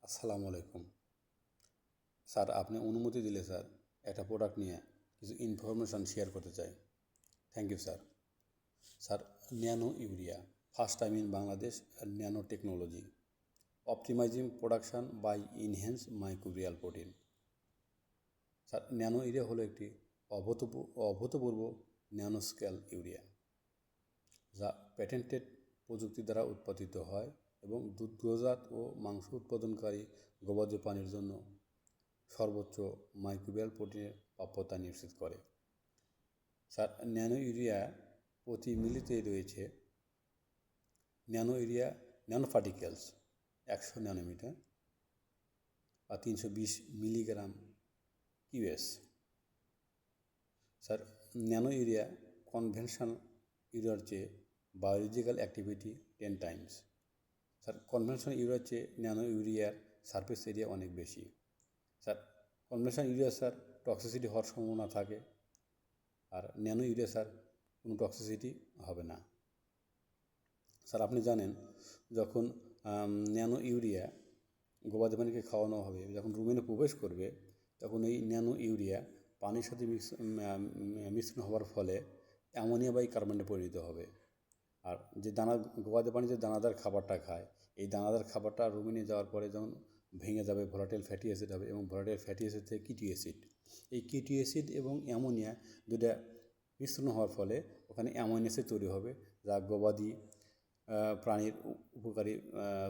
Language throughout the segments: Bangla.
আসসালামু আলাইকুম স্যার। আপনি অনুমতি দিলে স্যার একটা প্রোডাক্ট নিয়ে কিছু ইনফরমেশান শেয়ার করতে চাই। Thank you sir. Sir, nano urea first time in Bangladesh nano technology optimizing production by enhance microbial protein. Sir, nano urea হলো একটি অভূতপূর্ব ন্যানো স্কেল ইউরিয়া, যা প্যাটেন্টেড প্রযুক্তি দ্বারা উৎপাদিত হয় এবং দুগ্ধজাত ও মাংস উৎপাদনকারী গবাদি প্রাণীর জন্য সর্বোচ্চ মাইক্রোবিয়াল প্রোটিনের প্রাপ্যতা নিশ্চিত করে। স্যার, ন্যানো ইউরিয়া প্রতি মিলিতে রয়েছে ন্যানো পার্টিকেলস 100 ন্যানোমিটার বা 320 milligram QS. Sir, nano urea conventional ইউরিয়ার চেয়ে biological activity 10 times. Sir, conventional ইউরিয়ার চেয়ে ন্যানো ইউরিয়ার সারফেস এরিয়া অনেক বেশি। Sir, conventional urea sir toxicity হওয়ার সম্ভাবনা থাকে, আর ন্যানো ইউরিয়া স্যার কোনো টক্সিসিটি হবে না। স্যার, আপনি জানেন যখন ন্যানো ইউরিয়া গবাদি প্রাণীকে খাওয়ানো হবে, যখন রুমেনে প্রবেশ করবে, তখন এই ন্যানো ইউরিয়া পানির সাথে মিশ্রণ হওয়ার ফলে অ্যামোনিয়া বাই কার্বনে পরিণত হবে। আর যে গবাদি প্রাণী যে দানাদার খাবারটা খায়, এই দানাদার খাবারটা রুমেনে যাওয়ার পরে যখন ভেঙে যাবে, ভোলাটাইল ফ্যাটি অ্যাসিড হবে এবং ভোলাটাইল ফ্যাটি অ্যাসিড থেকে কিটি অ্যাসিড। এই কিটি অ্যাসিড এবং অ্যামোনিয়া দুটা মিশ্রণ হওয়ার ফলে ওখানে অ্যামাইনো অ্যাসিড তৈরি হবে, যা গবাদি প্রাণীর উপকারী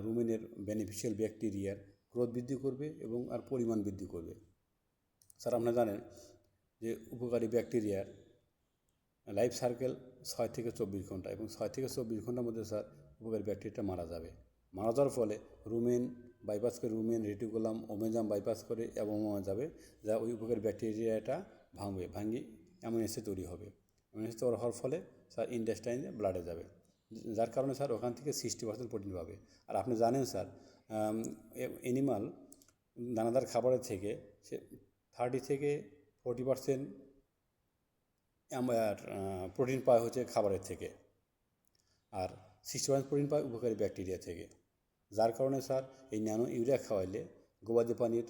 রুমেনের বেনিফিশিয়াল ব্যাকটেরিয়ার গ্রোথ বৃদ্ধি করবে এবং আর পরিমাণ বৃদ্ধি করবে। স্যার, আপনারা জানেন যে উপকারী ব্যাকটেরিয়ার লাইফ সার্কেল 6 থেকে 24 ঘন্টা, এবং 6 থেকে 24 ঘন্টার মধ্যে স্যার উপকারী ব্যাকটেরিয়াটা মারা যাবে। মারা যাওয়ার ফলে রুমেন বাইপাস করে, রুমেন রেটিকুলাম ওমেজাম বাইপাস করে এবং যাবে, যা ওই উপকারী ব্যাকটেরিয়াটা ভাঙে অ্যামাইনো অ্যাসিড তৈরি হবে। অ্যামাইনো অ্যাসিড তৈরি হওয়ার ফলে স্যার ইন্টেস্টাইনে ব্লাডে যাবে, যার কারণে স্যার ওখান থেকে 60% প্রোটিন পাবে। আর আপনি জানেন স্যার, অ্যানিমাল দানাদার খাবারের থেকে সে 30 থেকে 40% প্রোটিন পায় হচ্ছে খাবারের থেকে, আর 60% প্রোটিন পায় উপকারী ব্যাকটেরিয়া থেকে। যার কারণে স্যার এই ন্যানো ইউরিয়া খাওয়াইলে গবাদি প্রাণীর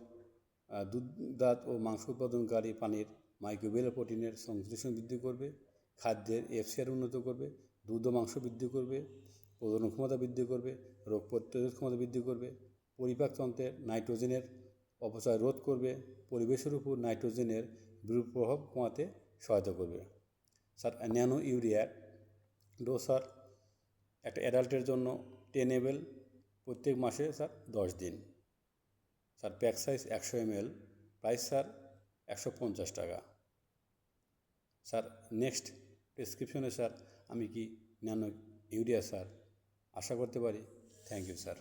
দুধজাত ও মাংস উৎপাদনকারী প্রাণীর মাইক্রোবিয়াল প্রোটিনের সংশ্লেষণ বৃদ্ধি করবে, খাদ্যের এফসিআর উন্নত করবে, দুধ ও মাংস বৃদ্ধি করবে, প্রজনন ক্ষমতা বৃদ্ধি করবে, রোগ প্রতিরোধ ক্ষমতা বৃদ্ধি করবে, পরিপাকতন্ত্রের নাইট্রোজেনের অপচয় রোধ করবে, পরিবেশের উপর নাইট্রোজেনের বিরূপ প্রভাব কমাতে সহায়তা করবে। স্যার, ন্যানো ইউরিয়ার ডোজ স্যার একটা অ্যাডাল্টের জন্য 10 ml প্রত্যেক মাসে স্যার 10 দিন। Sir, pack size 100 ml, price sir 150 টাকা। স্যার, নেক্সট প্রেসক্রিপশনে স্যার আমি কি ন্যানো ইউরিয়া স্যার আশা করতে পারি? Thank you sir.